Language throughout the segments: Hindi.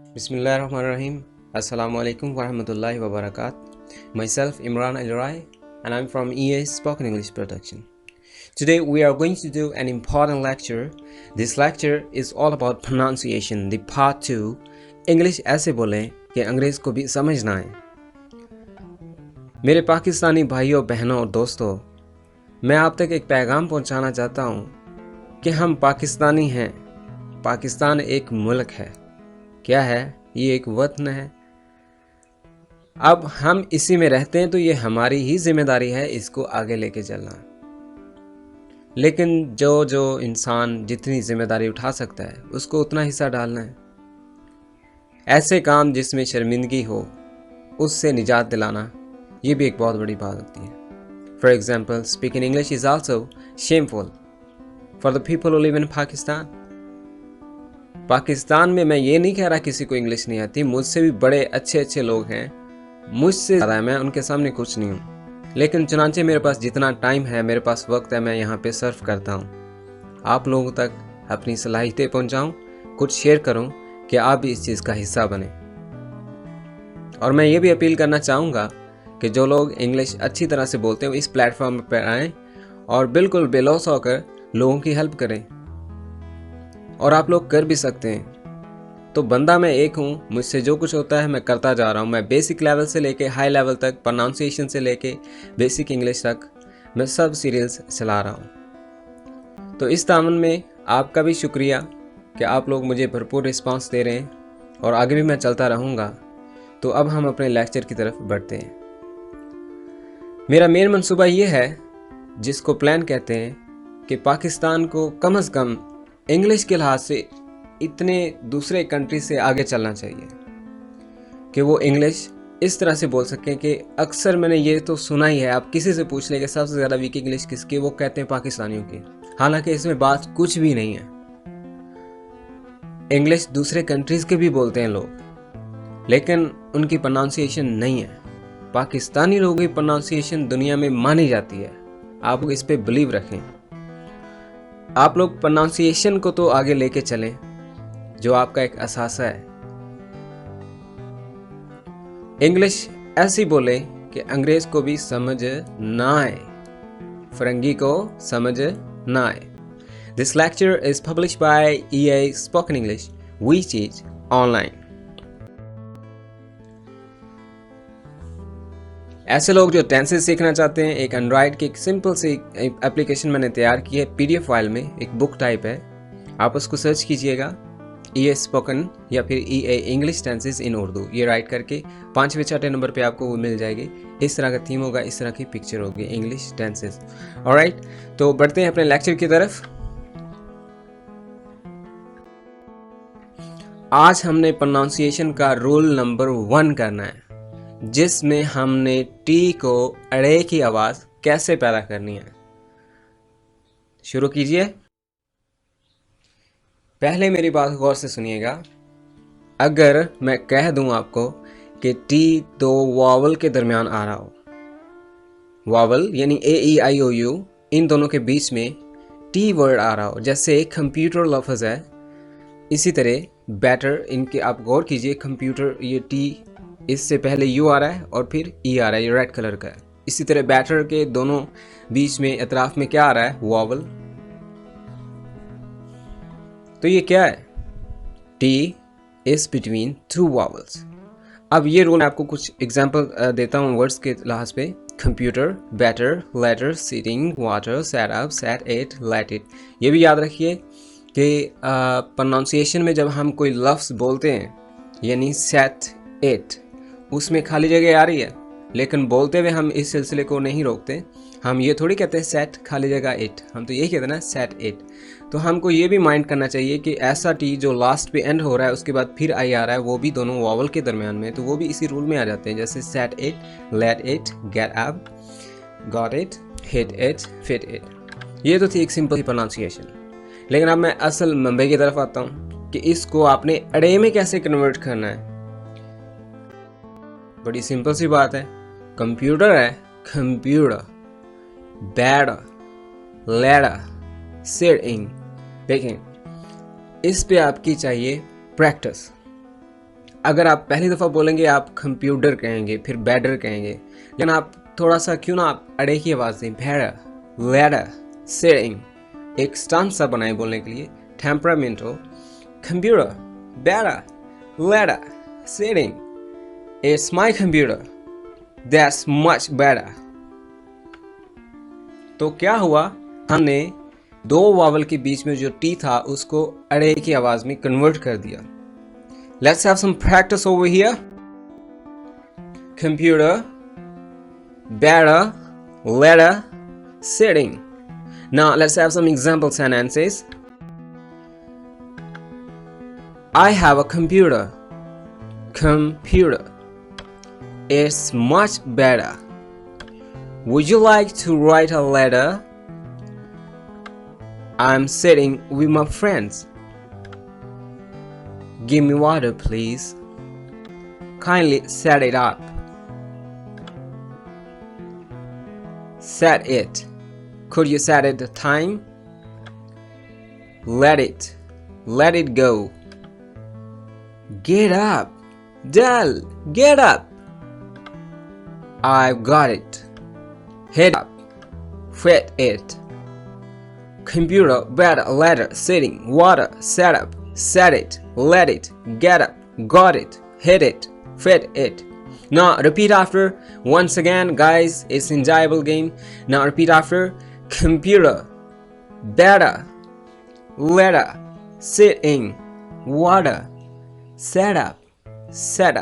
Bismillahirrahmanirrahim. Assalamualaikum warahmatullahi wabarakatuh. Myself Imran Al-Rai and I'm from EA Spoken English Production. Today we are going to do an important lecture. This lecture is all about pronunciation, the part 2. English ऐसे बोलें कि अंग्रेज को भी समझ ना आए। मेरे पाकिस्तानी भाइयों बहनों और दोस्तों, मैं आप तक एक पैगाम पहुंचाना चाहता हूं कि हम पाकिस्तानी हैं। पाकिस्तान एक मुल्क है। क्या है? ये एक वतन है। अब हम इसी में रहते हैं तो ये हमारी ही जिम्मेदारी है इसको आगे लेके चलना। लेकिन जो इंसान जितनी जिम्मेदारी उठा सकता है उसको उतना हिस्सा डालना है। ऐसे काम जिसमें शर्मिंदगी हो उससे निजात दिलाना, ये भी एक बहुत बड़ी बात होती है। For example, speaking English is also shameful for the people who live in Pakistan. Pakistan में मैं ये नहीं कह रहा किसी को इंग्लिश नहीं आती, मुझसे भी बड़े अच्छे अच्छे लोग हैं, मुझसे ज़्यादा मैं उनके सामने कुछ नहीं हूँ। लेकिन चुनांचे मेरे पास जितना टाइम है, मेरे पास वक्त है, मैं यहाँ पे सर्व करता हूँ। आप लोगों तक अपनी सलाहियतें पहुँचाऊँ, कुछ शेयर करूँ कि आप भी इस चीज़ का हिस्सा बने। और मैं ये भी अपील करना चाहूँगा कि जो लोग इंग्लिश अच्छी तरह से बोलते हैं वो इस प्लेटफॉर्म पर आएँ और बिल्कुल बेलौस होकर लोगों की हेल्प करें। और आप लोग कर भी सकते हैं। तो बंदा मैं एक हूँ, मुझसे जो कुछ होता है मैं करता जा रहा हूँ। मैं बेसिक लेवल से लेके हाई लेवल तक, प्रोनाउंसिएशन से लेके बेसिक इंग्लिश तक मैं सब सीरियल्स चला रहा हूँ। तो इस दामन में आपका भी शुक्रिया कि आप लोग मुझे भरपूर रिस्पांस दे रहे हैं और आगे भी मैं चलता रहूँगा। तो अब हम अपने लेक्चर की तरफ बढ़ते हैं। मेरा मेन मंसूबा ये है, जिसको प्लान कहते हैं, कि पाकिस्तान को कम से कम इंग्लिश के लिहाज से इतने दूसरे कंट्री से आगे चलना चाहिए कि वो इंग्लिश इस तरह से बोल सकें कि अक्सर मैंने ये तो सुना ही है, आप किसी से पूछ लें कि सबसे ज़्यादा वीक इंग्लिश किसकी, वो कहते हैं पाकिस्तानियों की। हालांकि इसमें बात कुछ भी नहीं है। इंग्लिश दूसरे कंट्रीज़ के भी बोलते हैं लोग, लेकिन उनकी प्रोनाउंसिएशन नहीं है। पाकिस्तानी लोगों की प्रोनाउंसिएशन दुनिया में मानी जाती है। आप इस पर बिलीव रखें। आप लोग प्रोनाउंसिएशन को तो आगे लेके चलें, जो आपका एक असासा है। इंग्लिश ऐसी बोले कि अंग्रेज को भी समझ ना आए, फरंगी को समझ ना आए। This lecture is publish by EA spoken English, which is online. ऐसे लोग जो टेंसेस सीखना चाहते हैं, एक एंड्रॉयड की एक सिंपल सी एप्लीकेशन मैंने तैयार की है, PDF फाइल में, एक बुक टाइप है। आप उसको सर्च कीजिएगा, EA स्पोकन या फिर EA इंग्लिश टेंसेस इन उर्दू, ये राइट करके 5वें 6ठे नंबर पे आपको वो मिल जाएगी। इस तरह का थीम होगा, इस तरह की पिक्चर होगी, इंग्लिश टेंसेस। ऑलराइट, तो बढ़ते हैं अपने लेक्चर की तरफ। आज हमने प्रोनाउंसिएशन का रूल नंबर 1 करना है, जिसमें हमने टी को अड़े की आवाज़ कैसे पैदा करनी है। शुरू कीजिए। पहले मेरी बात गौर से सुनिएगा। अगर मैं कह दूं आपको कि टी 2 वावल के दरमियान आ रहा हो, वावल यानी AEIOU, इन दोनों के बीच में टी वर्ड आ रहा हो, जैसे कंप्यूटर लफ्ज़ है, इसी तरह बैटर, इनके आप गौर कीजिए, कंप्यूटर, ये टी, इससे पहले यू आ रहा है और फिर ई आ रहा है, ये रेड कलर का है। इसी तरह बैटर के दोनों बीच में अतराफ में क्या आ रहा है? वावल। तो ये क्या है? T is between 2 vowels. अब ये रूल मैं आपको कुछ एग्जांपल देता हूँ वर्ड्स के लिहाज पे। Computer, better, letter, sitting, water, set up, set it, let it. ये भी याद रखिए कि प्रोनाउंसिएशन में जब हम कोई लफ्ज़ बोलते हैं, यानी सेट इट, उसमें खाली जगह आ रही है, लेकिन बोलते हुए हम इस सिलसिले को नहीं रोकते। हम ये थोड़ी कहते हैं सेट खाली जगह इट, हम तो यही कहते हैं ना, सेट इट। तो हमको ये भी माइंड करना चाहिए कि ऐसा टी जो लास्ट पे एंड हो रहा है, उसके बाद फिर आई आ रहा है, वो भी दोनों वावल के दरमियान में, तो वो भी इसी रूल में आ जाते हैं, जैसे set it, let it, get up, got it, hit it, fit it. ये तो थी एक सिंपल प्रोनाउंसिएशन। लेकिन अब मैं असल मुंबई की तरफ आता हूँ कि इसको आपने अड़े में कैसे कन्वर्ट करना है। बड़ी सिंपल सी बात है। कंप्यूटर है कंप्यूटर, बैड, लेडा, सिटिंग। देखें, इस पे आपकी चाहिए प्रैक्टिस। अगर आप पहली दफ़ा बोलेंगे आप कंप्यूटर कहेंगे, फिर बेडर कहेंगे, लेकिन आप थोड़ा सा क्यों ना आप अड़े की आवाज़ दें, भेड़ा, लेडर, सिटिंग, एक स्टांस सा बनाए बोलने के लिए, टेम्परामेंटो, कंप्यूटर, बेड़ा, ladder, sitting, it's my computer, that's much better. तो क्या हुआ, हमने दो वावल के बीच में जो टी था उसको अड़े की आवाज में कन्वर्ट कर दिया। Let's have some practice over here. Computer, better, letter, sitting. Now let's have some example sentences. I have a computer. Computer. It's much better. Would you like to write a letter? I'm sitting with my friends. Give me water, please. Kindly set it up. Set it. Could you set it the time? Let it. Let it go. Get up. Dal, get up. I've got it. Head up. Fit it. Computer, bed, letter, sitting, water, set up, set it, let it, get up, got it, hit it, fit it. Now repeat after. Once again, guys, it's enjoyable game. Now repeat after. Computer, better, letter, sitting, water, set up, set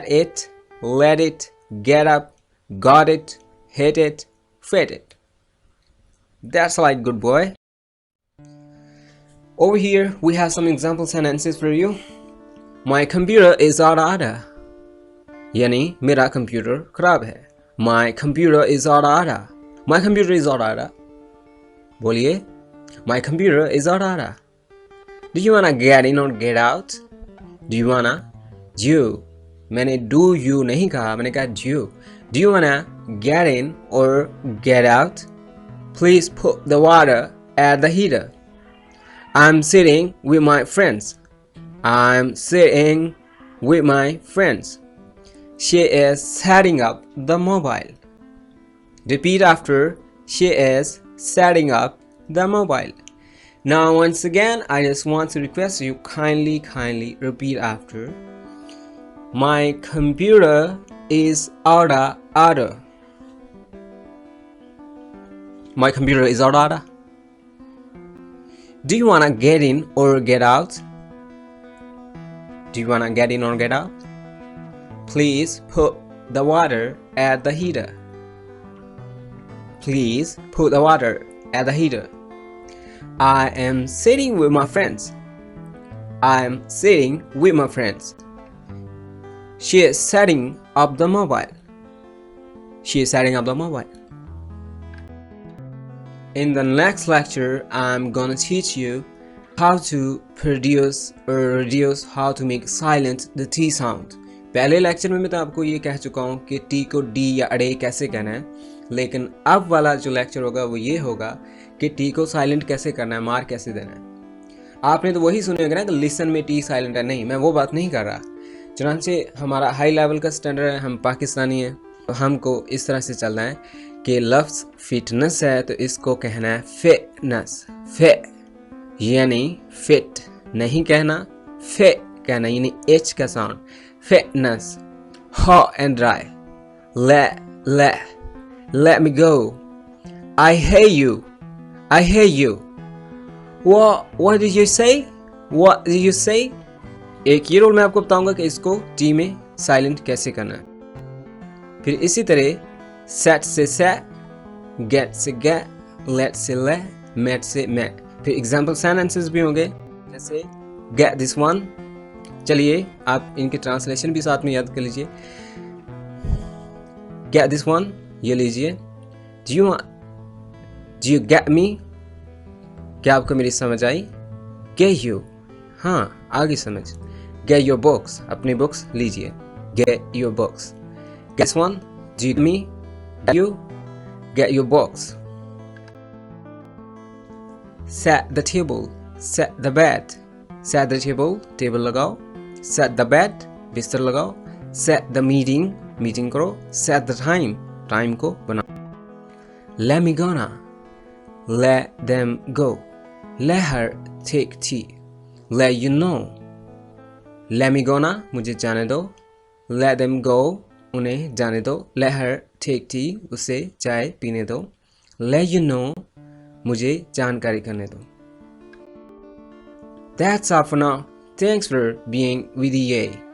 it, let it, get up, got it, hit it, fit it. That's right, good boy. Over here we have some example sentences for you. My computer is out of order. यानी मेरा कंप्यूटर खराब है. My computer is out of order. My computer is out of order. बोलिए. My computer is out of order. Do you wanna get in or get out? Do you wanna? You. मैंने do you नहीं कहा, मैंने कहा you. Do you wanna get in or get out? Please put the water at the heater. I'm sitting with my friends. I'm sitting with my friends. She is setting up the mobile. Repeat after. She is setting up the mobile. Now once again, I just want to request you kindly repeat after. My computer is out of order. My computer is out of order. Do you wanna get in or get out? Do you wanna get in or get out? Please put the water at the heater. Please put the water at the heater. I am sitting with my friends. I am sitting with my friends. She is setting up the mobile. She is setting up the mobile. In the next lecture, I'm gonna teach you how to produce or reduce, how to make silent the T sound. पहले लेक्चर में मैं तो आपको ये कह चुका हूँ कि टी को डी या अड़े कैसे कहना है, लेकिन अब वाला जो लेक्चर होगा वो ये होगा कि टी को साइलेंट कैसे करना है, मार कैसे देना है। आपने तो वही सुने होगा ना कि लिसन में टी साइलेंट है, नहीं, मैं वो बात नहीं कर रहा। चुनांचे हमारा हाई लेवल का स्टैंडर्ड है, हम पाकिस्तानी हैं, तो हमको इस तरह से चलना है कि लफ्ज़ फिटनेस है तो इसको कहना है फिटनेस। फिट यानी फिट नहीं कहना, फिट कहना यानी एच का sound. Fitness. Hot and dry. Let me go. I hate you. I hate you. What did you say? What did you say? एक ये रोल मैं आपको बताऊंगा कि इसको टी में साइलेंट कैसे करना है। फिर इसी तरह set से set, get से get, let से let, met से met। फिर एग्जाम्पल सेंटेंसेस भी होंगे जैसे get this one। चलिए आप इनके ट्रांसलेशन भी साथ में याद कर लीजिए। Get this one, ये लीजिए। Do you get me? क्या आपको मेरी समझ आई? Get you, हाँ आगे समझ। Get your books, अपनी बुक्स लीजिए। Get your books. Get this one, do you get me? Get you? Get your books. Set the table, set the bed. Set the table, table लगाओ। सेट द बेड, बिस्तर लगाओ। सेट द मीटिंग, मीटिंग करो। सेट द टाइम, टाइम को बनाओ। लेट मी गो ना, let them go, let her take tea, let you know. Let me go ना, मुझे जाने दो। लेट देम गो, उन्हें जाने दो। लेट हर टेक टी, उसे चाय पीने दो। लेट यू नो, मुझे जानकारी करने दो। That's all for now. Thanks for being with EA.